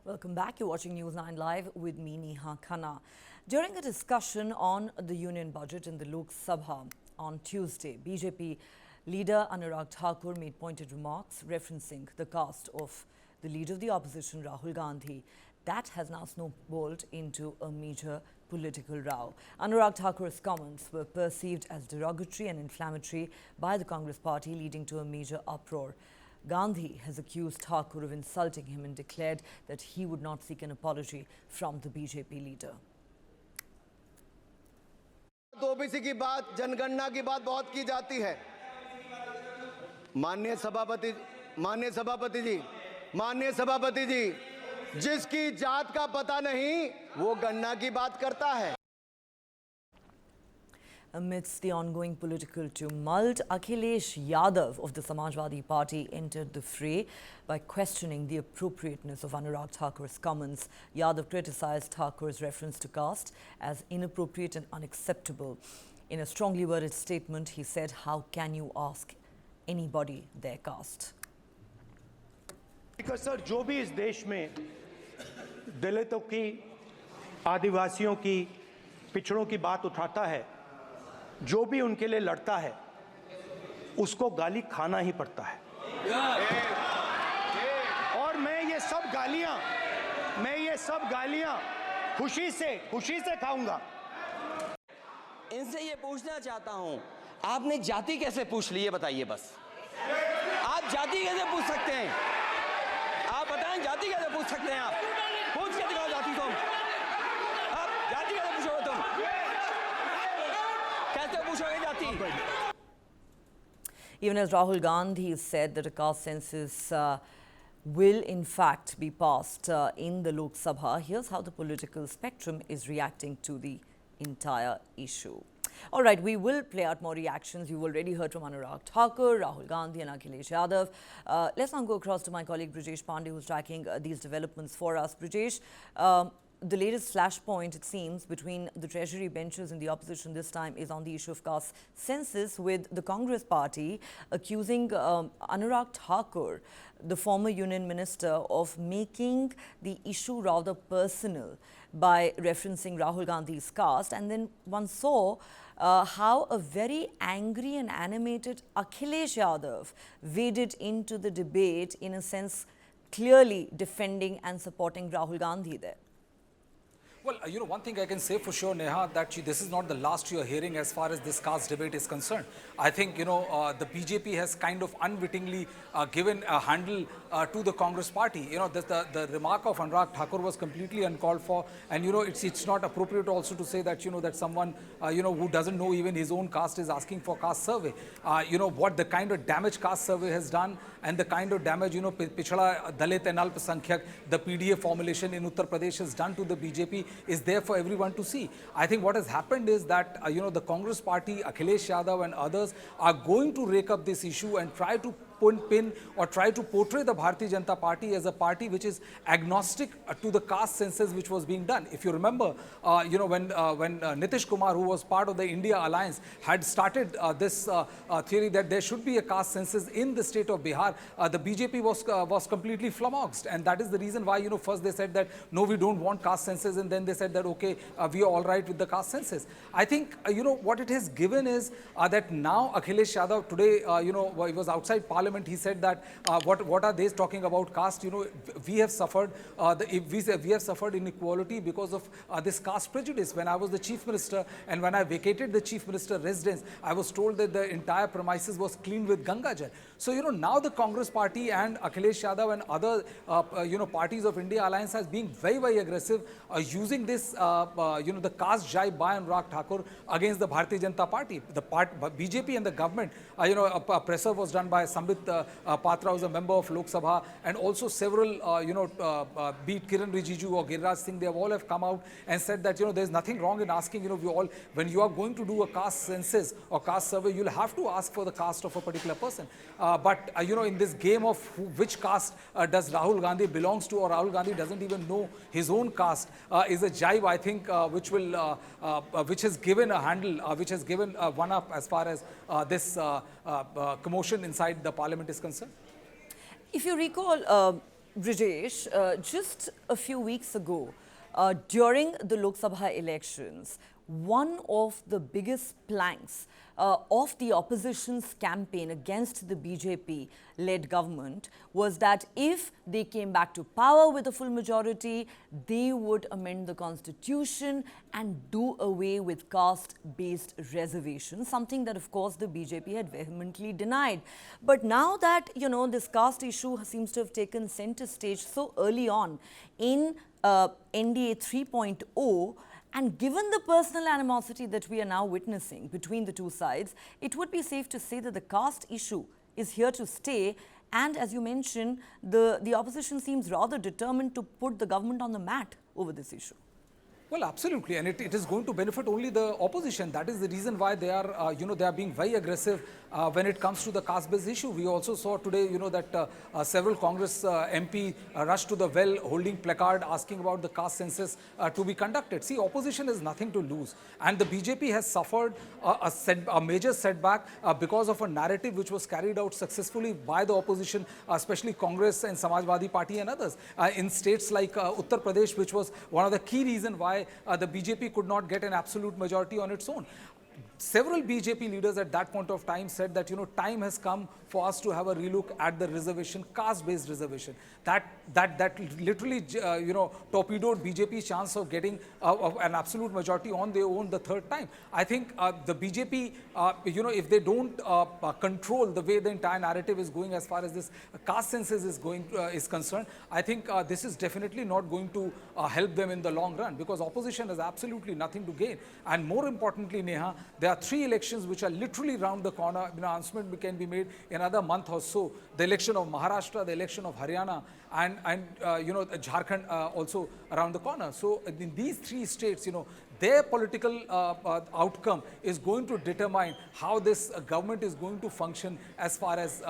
Welcome back. You're watching News 9 Live with me, Neha Khanna. During a discussion on the union budget in the Lok Sabha on Tuesday, BJP leader Anurag Thakur made pointed remarks referencing the caste of the leader of the opposition, Rahul Gandhi. That has now snowballed into a major political row. Anurag Thakur's comments were perceived as derogatory and inflammatory by the Congress party, leading to a major uproar. Gandhi has accused Thakur of insulting him and declared that he would not seek an apology from the BJP leader. OBC की बात, जनगणना की बात बहुत की जाती है। माननीय सभापति जी, जिसकी जात का पता नहीं, वो गणना की बात करता है। Amidst the ongoing political tumult, Akhilesh Yadav of the Samajwadi Party entered the fray by questioning the appropriateness of Anurag Thakur's comments. Yadav criticized Thakur's reference to caste as inappropriate and unacceptable. In a strongly worded statement, he said, "How can you ask anybody their caste?" because sir, जो भी इस देश में दलितों की, आदिवासियों की, पिछड़ों की बात उठाता है, जो भी उनके लिए लड़ता है, उसको गाली खाना ही पड़ता है। और मैं ये सब गालियां खुशी से खाऊंगा। इनसे ये पूछना चाहता हूं, आपने जाति कैसे पूछ ली, ये बताइए बस। आप जाति कैसे पूछ सकते हैं? आप बताएं, जाति कैसे पूछ सकते हैं? आप पूछ के दिखाओ जाति तुम। आप जाति कैसे पूछोगे तुम? कैसे पूछोगे जाति? Even as Rahul Gandhi said that a caste census will in fact be passed in the Lok Sabha, here's how the political spectrum is reacting to the entire issue. All right, we will play out more reactions. You've already heard from Anurag Thakur, Rahul Gandhi and Akhilesh Yadav. Let's now go across to my colleague Brijesh Pandey, who's tracking these developments for us. Brijesh, the latest flashpoint, it seems, between the Treasury benches and the opposition this time is on the issue of caste census, with the Congress party accusing Anurag Thakur, the former union minister, of making the issue rather personal by referencing Rahul Gandhi's caste. And then one saw how a very angry and animated Akhilesh Yadav waded into the debate, in a sense clearly defending and supporting Rahul Gandhi there. Well, one thing I can say for sure, Neha, that this is not the last you're hearing as far as this caste debate is concerned. I think, the BJP has kind of unwittingly given a handle to the Congress party. The remark of Anurag Thakur was completely uncalled for. And, it's not appropriate also to say that, that someone, who doesn't know even his own caste is asking for caste survey. What the kind of damage caste survey has done, and the kind of damage, Pichhada, Dalit and Alpasankyak, the PDA formulation in Uttar Pradesh has done to the BJP is there for everyone to see. I think what has happened is that, the Congress party, Akhilesh Yadav and others are going to rake up this issue and try to pin or try to portray the Bharatiya Janata Party as a party which is agnostic to the caste census which was being done. If you remember, when Nitish Kumar, who was part of the India Alliance, had started this theory that there should be a caste census in the state of Bihar, the BJP was completely flummoxed, and that is the reason why, first they said that no, we don't want caste census, and then they said that okay, we are all right with the caste census. I think what it has given is that now Akhilesh Yadav today, he was outside Parliament. He said that what are they talking about caste? We have suffered we have suffered inequality because of this caste prejudice. When I was the chief minister and when I vacated the chief minister residence, I was told that the entire premises was cleaned with Ganga Jal. So now the Congress party and Akhilesh Yadav and other parties of India Alliance has been very, very aggressive using this the caste jibe by Anurag Thakur against the Bharatiya Janata Party. The BJP and the government, a presser was done by Sambit Patra, was a member of Lok Sabha, and also several, be it Kiran Rijiju or Giriraj Singh, they all have come out and said that, there's nothing wrong in asking, when you are going to do a caste census or caste survey, you'll have to ask for the caste of a particular person. But in this game of which caste does Rahul Gandhi belongs to, or Rahul Gandhi doesn't even know his own caste, is a jibe, I think, which has given a handle, which has given one up as far as this commotion inside the parliament is concerned. If you recall, Brijesh, just a few weeks ago, during the Lok Sabha elections, one of the biggest planks of the opposition's campaign against the BJP-led government was that if they came back to power with a full majority, they would amend the constitution and do away with caste-based reservations, something that, of course, the BJP had vehemently denied. But now that, this caste issue seems to have taken center stage so early on in NDA 3.0, and given the personal animosity that we are now witnessing between the two sides, it would be safe to say that the caste issue is here to stay. And as you mentioned, the opposition seems rather determined to put the government on the mat over this issue. Well, absolutely, and it is going to benefit only the opposition. That is the reason why they are, they are being very aggressive when it comes to the caste-based issue. We also saw today, that several Congress MP rushed to the well holding placard asking about the caste census to be conducted. See, opposition has nothing to lose, and the BJP has suffered a major setback because of a narrative which was carried out successfully by the opposition, especially Congress and Samajwadi Party and others in states like Uttar Pradesh, which was one of the key reasons why the BJP could not get an absolute majority on its own. Several BJP leaders at that point of time said that, time has come for us to have a relook at the reservation, caste-based reservation. That literally, torpedoed BJP's chance of getting an absolute majority on their own the third time. I think the BJP, if they don't control the way the entire narrative is going as far as this caste census is concerned, I think this is definitely not going to help them in the long run, because opposition has absolutely nothing to gain. And more importantly, Neha, there are 3 elections which are literally round the corner. Announcement can be made in another month or so. The election of Maharashtra, the election of Haryana, and Jharkhand also around the corner. So in these 3 states, their political outcome is going to determine how this government is going to function as far as,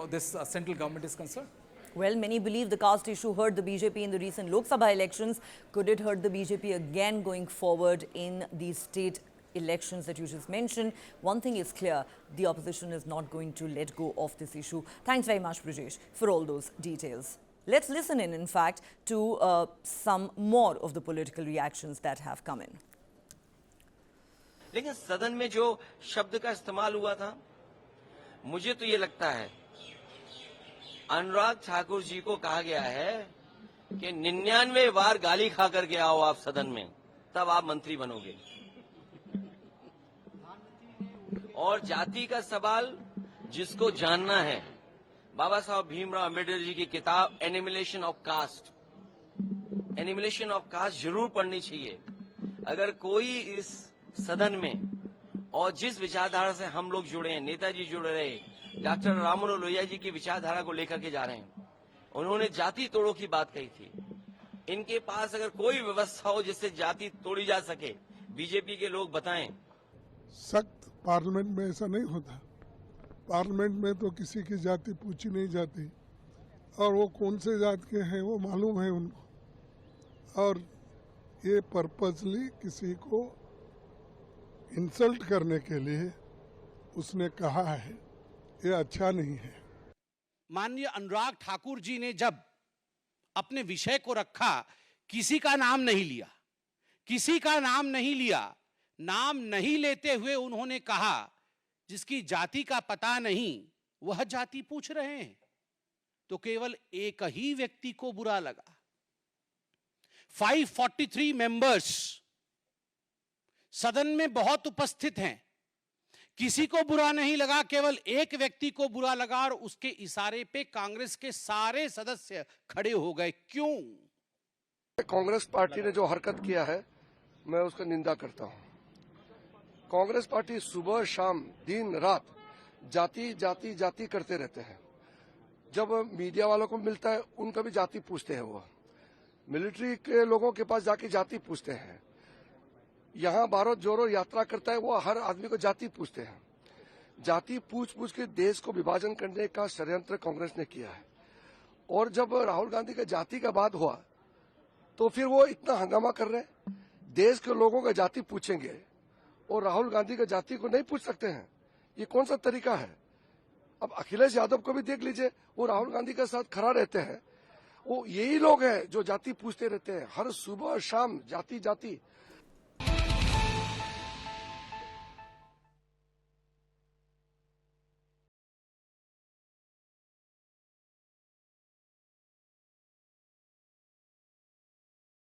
this central government is concerned. Well, many believe the caste issue hurt the BJP in the recent Lok Sabha elections. Could it hurt the BJP again going forward in these state elections that you just mentioned? One thing is clear, the opposition is not going to let go of this issue. Thanks very much, Brijesh, for all those details. Let's listen in fact, to some more of the political reactions that have come in. लेकिन सदन में जो शब्द का इस्तेमाल हुआ था, मुझे तो ये लगता है अनुराग ठाकुर जी को कहा गया है कि 99 बार गाली खा करके आओ आप सदन में, तब आप मंत्री बनोगे। और जाति का सवाल जिसको जानना है, बाबा साहब भीमराव अम्बेडकर जी की किताब एनिमिलेशन ऑफ कास्ट जरूर पढ़नी चाहिए। अगर कोई इस सदन में और जिस विचारधारा से हम लोग जुड़े हैं, नेताजी जुड़े रहे, डॉक्टर राममनोहर लोहिया जी की विचारधारा को लेकर के जा रहे हैं, उन्होंने जाति तोड़ो की बात कही थी। इनके पास अगर कोई व्यवस्था हो जिससे जाति तोड़ी जा सके, बीजेपी के लोग बताएं। सख्त पार्लियामेंट में ऐसा नहीं होता। पार्लियामेंट में तो किसी की जाति पूछी नहीं जाती, और वो कौन से जात के हैं वो मालूम है उनको। और ये पर्पसली किसी को इंसल्ट करने के लिए उसने कहा है, ये अच्छा नहीं है। माननीय अनुराग ठाकुर जी ने जब अपने विषय को रखा, किसी का नाम नहीं लिया, किसी का नाम नहीं लिया। नाम नहीं लेते हुए उन्होंने कहा जिसकी जाति का पता नहीं वह जाति पूछ रहे हैं, तो केवल एक ही व्यक्ति को बुरा लगा। 543 मेंबर्स सदन में बहुत उपस्थित हैं, किसी को बुरा नहीं लगा, केवल एक व्यक्ति को बुरा लगा, और उसके इशारे पे कांग्रेस के सारे सदस्य खड़े हो गए। क्यों? कांग्रेस पार्टी ने जो हरकत किया है, मैं उसका निंदा करता हूं। कांग्रेस पार्टी सुबह शाम दिन रात जाति जाति जाति करते रहते हैं। जब मीडिया वालों को मिलता है उनका भी जाति पूछते हैं, वो मिलिट्री के लोगों के पास जाके जाति पूछते हैं। यहाँ भारत जोड़ो यात्रा करता है, वो हर आदमी को जाति पूछते हैं। जाति पूछ पूछ के देश को विभाजन करने का षड्यंत्र कांग्रेस ने किया है। और जब राहुल गांधी का जाति का बात हुआ तो फिर वो इतना हंगामा कर रहे हैं। देश के लोगों का जाति पूछेंगे और राहुल गांधी का जाति को नहीं पूछ सकते हैं, ये कौन सा तरीका है? अब अखिलेश यादव को भी देख लीजिए, वो राहुल गांधी के साथ खड़ा रहते हैं वो यही लोग हैं जो जाति पूछते रहते हैं, हर सुबह शाम जाति जाति।